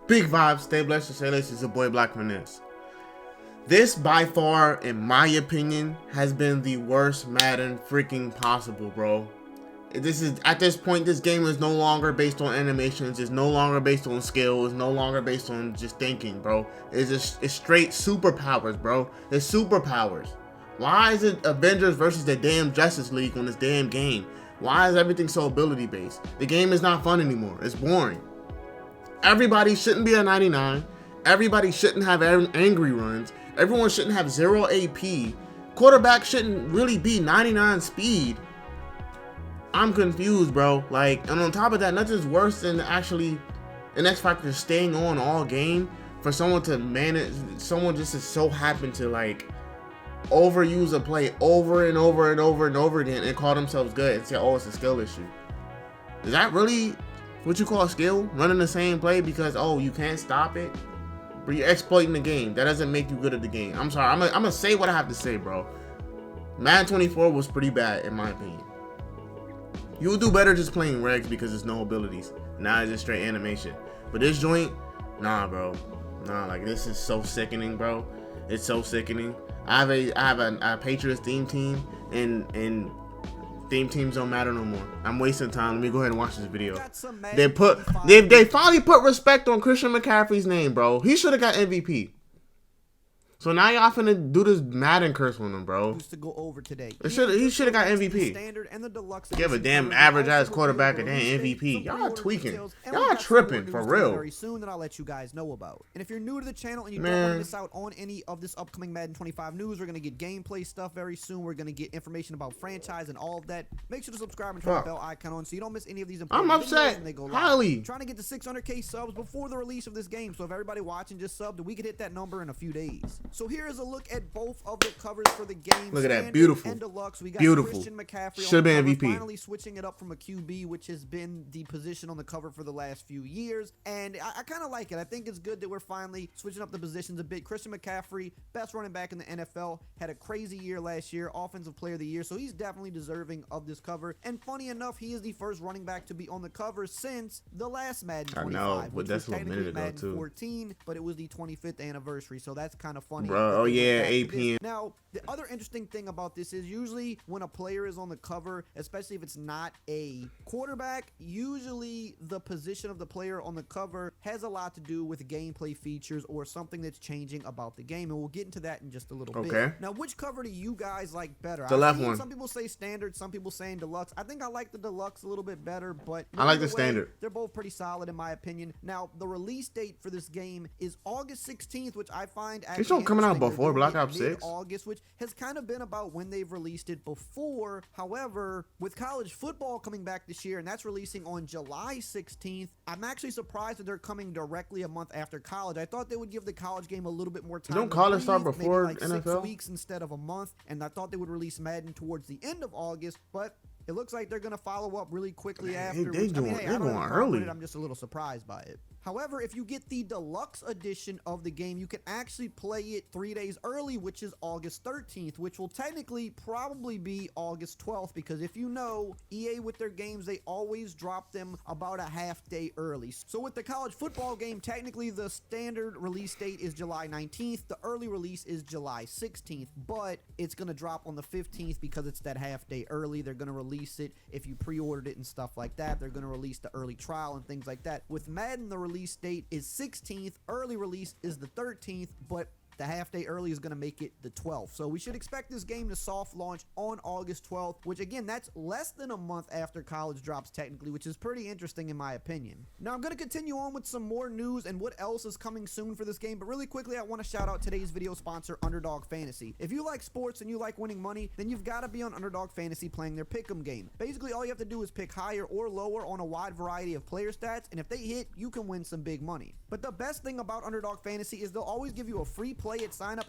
Big vibes, stay blessed, stay laced. It's your boy blkfinesse. This, by far, in my opinion, has been the worst Madden freaking possible, bro. This is, at this point, this game is no longer based on animations. It's no longer based on skill. It's no longer based on just thinking, bro. It's straight superpowers, bro. It's superpowers. Why is it Avengers versus the damn Justice League on this damn game? Why is everything so ability based? The game is not fun anymore. It's boring. Everybody shouldn't be a 99. Everybody shouldn't have angry runs. Everyone shouldn't have 0 AP. Quarterback shouldn't really be 99 speed. I'm confused, bro. Like, and on top of that, nothing's worse than actually an X Factor staying on all game for someone to manage. Someone just is so happen to like overuse a play over and over and over and over again and call themselves good and say, oh, it's a skill issue. Is that really what you call a skill? Running the same play because, oh, you can't stop it? But you're exploiting the game. That doesn't make you good at the game. I'm sorry. I'm gonna say what I have to say, bro. Madden 24 was pretty bad, in my opinion. You would do better just playing regs because there's no abilities. Now it's just straight animation. But this joint, nah, bro. Nah, like, this is so sickening, bro. It's so sickening. I have a Patriots theme team, and theme teams don't matter no more. I'm wasting time. Let me go ahead and watch this video. They finally put respect on Christian McCaffrey's name, bro. He should have got MVP. So now y'all finna do this Madden curse on him, bro. To go over today. He should have got MVP. Give a damn average ass quarterback a damn MVP. Y'all tweaking. Y'all tripping for real. Very soon that I'll let you guys know about. And if you're new to the channel and you don't want to miss out on any of this upcoming Madden 25 news, we're gonna get gameplay stuff very soon. We're gonna get information about franchise and all of that. Make sure to subscribe and turn the bell icon on so you don't miss any of these important I'm upset. Highly. Trying to get to 600K subs before the release of this game. So if everybody watching just subbed, we could hit that number in a few days. So here is a look at both of the covers for the game. Look at that, beautiful and deluxe. We got beautiful. Christian McCaffrey should be MVP. Finally switching it up from a QB, which has been the position on the cover for the last few years, and I kind of like it. I think it's good that we're finally switching up the positions a bit. Christian McCaffrey, best running back in the NFL, had a crazy year last year, offensive player of the year, so he's definitely deserving of this cover. And funny enough, he is the first running back to be on the cover since the last Madden 25, I know, which that's was a minute ago Madden too. 14, but it was the 25th anniversary, so that's kind of funny. Bro, oh yeah, AP. Now, the other interesting thing about this is usually when a player is on the cover, especially if it's not a quarterback, usually the position of the player on the cover has a lot to do with gameplay features or something that's changing about the game, and we'll get into that in just a little bit. Now, which cover do you guys like better? The left one. Some people say standard, some people saying deluxe. I think I like the deluxe a little bit better, but I like the standard. They're both pretty solid in my opinion. Now, the release date for this game is August 16th, which I find actually it's coming out before Black Ops 6. August, which has kind of been about when they've released it before. However, with college football coming back this year, and that's releasing on July 16th, I'm actually surprised that they're coming directly a month after college. I thought they would give the college game a little bit more time. Don't college start before like NFL? 6 weeks instead of a month, and I thought they would release Madden towards the end of August, but it looks like they're going to follow up really quickly after. They're going early. I'm just a little surprised by it. However, if you get the deluxe edition of the game, you can actually play it 3 days early, which is August 13th, which will technically probably be August 12th, because if you know, EA with their games, they always drop them about a half day early. So with the college football game, technically the standard release date is July 19th. The early release is July 16th, but it's going to drop on the 15th because it's that half day early. They're going to release it if you pre-ordered it and stuff like that. They're going to release the early trial and things like that. With Madden, the release date is 16th, early release is the 13th, but the half day early is going to make it the 12th. So we should expect this game to soft launch on August 12th, which again, that's less than a month after college drops technically, which is pretty interesting in my opinion. Now I'm going to continue on with some more news and what else is coming soon for this game, but really quickly I want to shout out today's video sponsor, Underdog Fantasy. If you like sports and you like winning money, then you've got to be on Underdog Fantasy playing their pick'em game. Basically all you have to do is pick higher or lower on a wide variety of player stats, and if they hit, you can win some big money. But the best thing about Underdog Fantasy is they'll always give you a free play at sign up.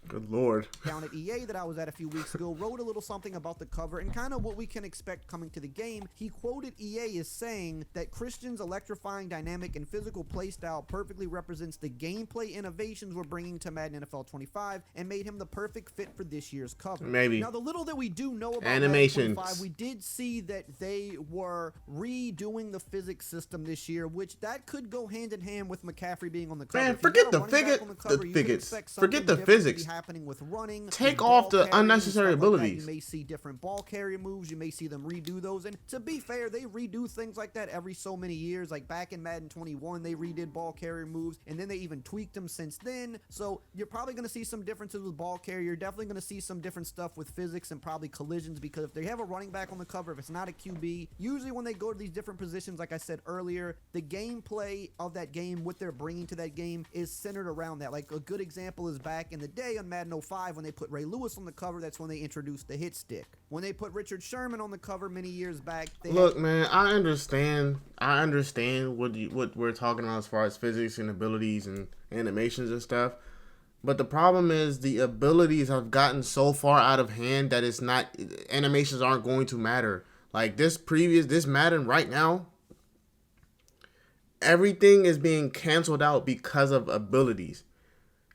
Good Lord. Down at EA that I was at a few weeks ago wrote a little something about the cover and kind of what we can expect coming to the game. He quoted EA as saying that Christian's electrifying dynamic and physical playstyle perfectly represents the gameplay innovations we're bringing to Madden NFL 25 and made him the perfect fit for this year's cover. Maybe. Now, the little that we do know about Animations. Madden 25, we did see that they were redoing the physics system this year, which that could go hand in hand with McCaffrey being on the cover. Man, forget the physics. Forget the physics. Happening with running, take off the unnecessary abilities. Like you may see different ball carrier moves. You may see them redo those. And to be fair, they redo things like that every so many years. Like back in Madden 21, they redid ball carrier moves, and then they even tweaked them since then. So you're probably going to see some differences with ball carrier. You're definitely going to see some different stuff with physics and probably collisions, because if they have a running back on the cover, if it's not a QB, usually when they go to these different positions, like I said earlier, the gameplay of that game, what they're bringing to that game, is centered around that. Like a good example is back in the day on Madden 05 when they put Ray Lewis on the cover. That's when they introduced the hit stick. When they put Richard Sherman on the cover many years back, look, man, I understand what we're talking about as far as physics and abilities and animations and stuff, but the problem is the abilities have gotten so far out of hand that it's not, animations aren't going to matter. Like this Madden right now, everything is being canceled out because of abilities.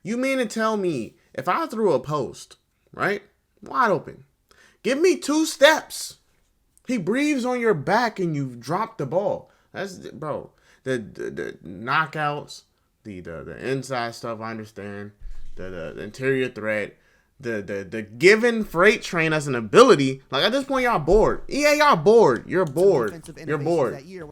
You mean to tell me if I threw a post, right, wide open, give me 2 steps, he breathes on your back and you've dropped the ball. That's, bro, the knockouts, the inside stuff, I understand, the interior threat, the given freight train as an ability. Like at this point, y'all bored. EA, y'all bored. You're bored. You're bored. You're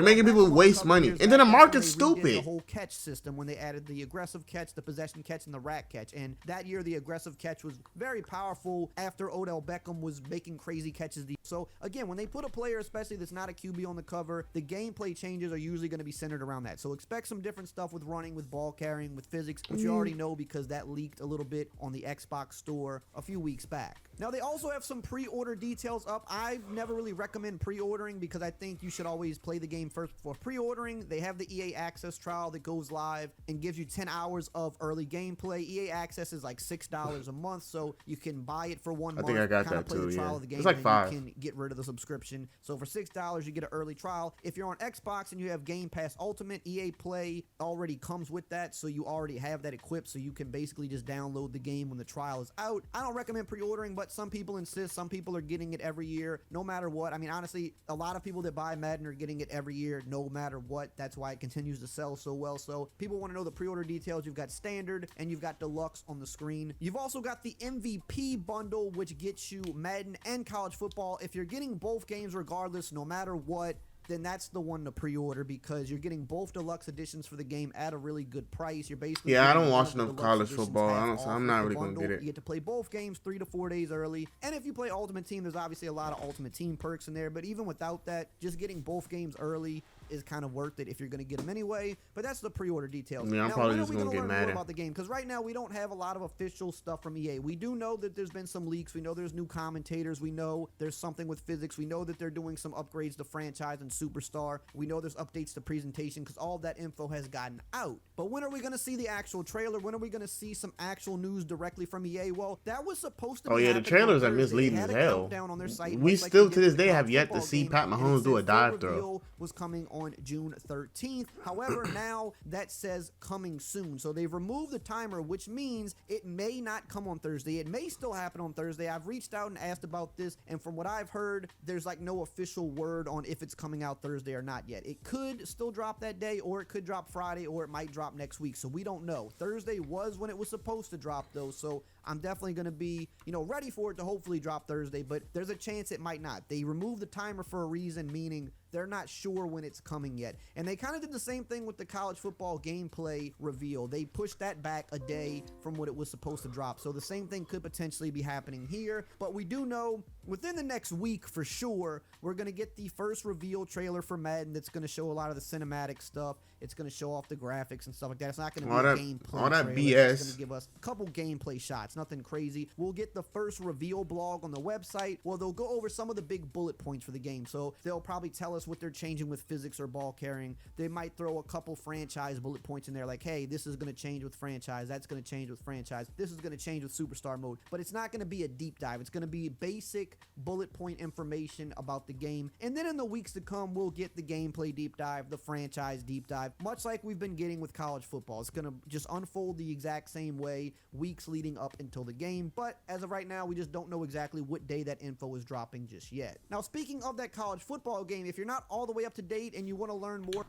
making people waste money, and then the market's stupid. The whole catch system when they added the aggressive catch, the possession catch, and the rack catch. And that year, the aggressive catch was very powerful after Odell Beckham was making crazy catches. So again, when they put a player, especially that's not a QB on the cover, the gameplay changes are usually going to be centered around that. So expect some different stuff with running, with ball carrying, with physics, which you already know because that leaked a little bit on the Xbox store a few weeks back. Now, they also have some pre-order details up. I never really recommend pre-ordering because I think you should always play the game first before pre-ordering. They have the EA Access trial that goes live and gives you 10 hours of early gameplay. EA Access is like $6 a month, so you can buy it for 1 month. I think I got that too, yeah. It's like $5. You can get rid of the subscription. So for $6, you get an early trial. If you're on Xbox and you have Game Pass Ultimate, EA Play already comes with that, so you already have that equipped, so you can basically just download the game when the trial is out. I don't recommend pre-ordering, but some people insist. Some people are getting it every year, no matter what. I mean, honestly, a lot of people that buy Madden are getting it every year, no matter what. That's why it continues to sell so well. So people want to know the pre-order details. You've got Standard and you've got Deluxe on the screen. You've also got the MVP bundle, which gets you Madden and college football. If you're getting both games regardless, no matter what, then that's the one to pre-order because you're getting both deluxe editions for the game at a really good price. You're basically I don't watch enough college football. I'm not really going to get it. You get to play both games 3 to 4 days early. And if you play Ultimate Team, there's obviously a lot of Ultimate Team perks in there. But even without that, just getting both games early is kind of worth it if you're going to get them anyway. But that's the pre-order details. I'm probably just going to get mad about the game because right now we don't have a lot of official stuff from EA. We do know that there's been some leaks. We know there's new commentators. We know there's something with physics. We know that they're doing some upgrades to franchise and superstar. We know there's updates to presentation because all of that info has gotten out. But when are we going to see the actual trailer? When are we going to see some actual news directly from EA? Well, that was supposed to be the trailers are misleading as hell. On their site, we still to this day have yet to see Pat Mahomes do a dive throw. Was coming on June 13th. However, now that says coming soon. So they've removed the timer, which means it may not come on Thursday. It may still happen on Thursday. I've reached out and asked about this, and from what I've heard, there's like no official word on if it's coming out Thursday or not yet. It could still drop that day, or it could drop Friday, or it might drop next week. So we don't know. Thursday was when it was supposed to drop, though. So I'm definitely going to be, ready for it to hopefully drop Thursday, but there's a chance it might not. They removed the timer for a reason, meaning they're not sure when it's coming yet. And they kind of did the same thing with the college football gameplay reveal. They pushed that back a day from what it was supposed to drop. So the same thing could potentially be happening here. But we do know within the next week for sure, we're going to get the first reveal trailer for Madden that's going to show a lot of the cinematic stuff. It's going to show off the graphics and stuff like that. It's not going to be a gameplay all that trailer. BS. It's going to give us a couple gameplay shots. Nothing crazy. We'll get the first reveal blog on the website. Well, they'll go over some of the big bullet points for the game. So they'll probably tell us us what they're changing with physics or ball carrying. They might throw a couple franchise bullet points in there like, hey, this is going to change with franchise, that's going to change with franchise, this is going to change with superstar mode. But it's not going to be a deep dive. It's going to be basic bullet point information about the game. And then in the weeks to come, we'll get the gameplay deep dive, the franchise deep dive, much like we've been getting with college football. It's going to just unfold the exact same way weeks leading up until the game. But as of right now, we just don't know exactly what day that info is dropping just yet. Now, speaking of that college football game, if you're not all the way up to date and you want to learn more,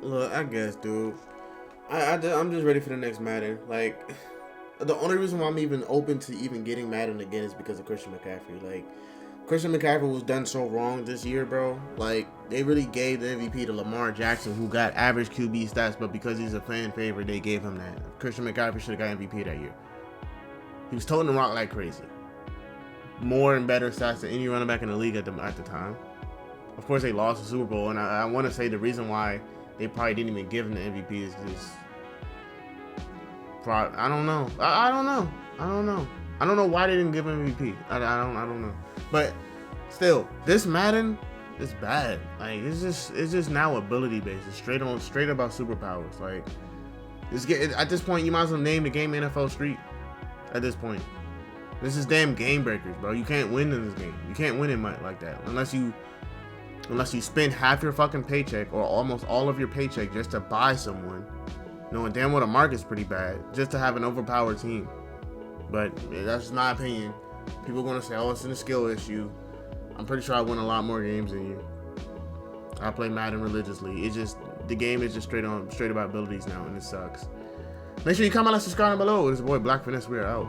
look, I guess, dude, I'm just ready for the next Madden. Like, the only reason why I'm even open to even getting Madden again is because of Christian McCaffrey. Like, Christian McCaffrey was done so wrong this year, bro. Like, they really gave the MVP to Lamar Jackson, who got average QB stats, but because he's a fan favorite, they gave him that. Christian McCaffrey should have got MVP that year. He was toting the rock like crazy. More and better stats than any running back in the league at the time. Of course, they lost the Super Bowl, and I want to say the reason why they probably didn't even give him the MVP is just, I don't know. I don't know why they didn't give him MVP. I don't know. But still, this Madden is bad. Like, it's just now ability based. It's straight about superpowers. Like, at this point, you might as well name the game NFL Street. At this point, this is damn game breakers, bro. You can't win in this game. You can't win in like that unless you spend half your fucking paycheck or almost all of your paycheck just to buy someone, knowing damn well the market's pretty bad, just to have an overpowered team. But that's just my opinion. People are gonna say, "Oh, it's a skill issue." I'm pretty sure I win a lot more games than you. I play Madden religiously. It's just the game is just straight about abilities now, and it sucks. Make sure you comment, like, subscribe down below. It's your boy Black Finesse. We are out.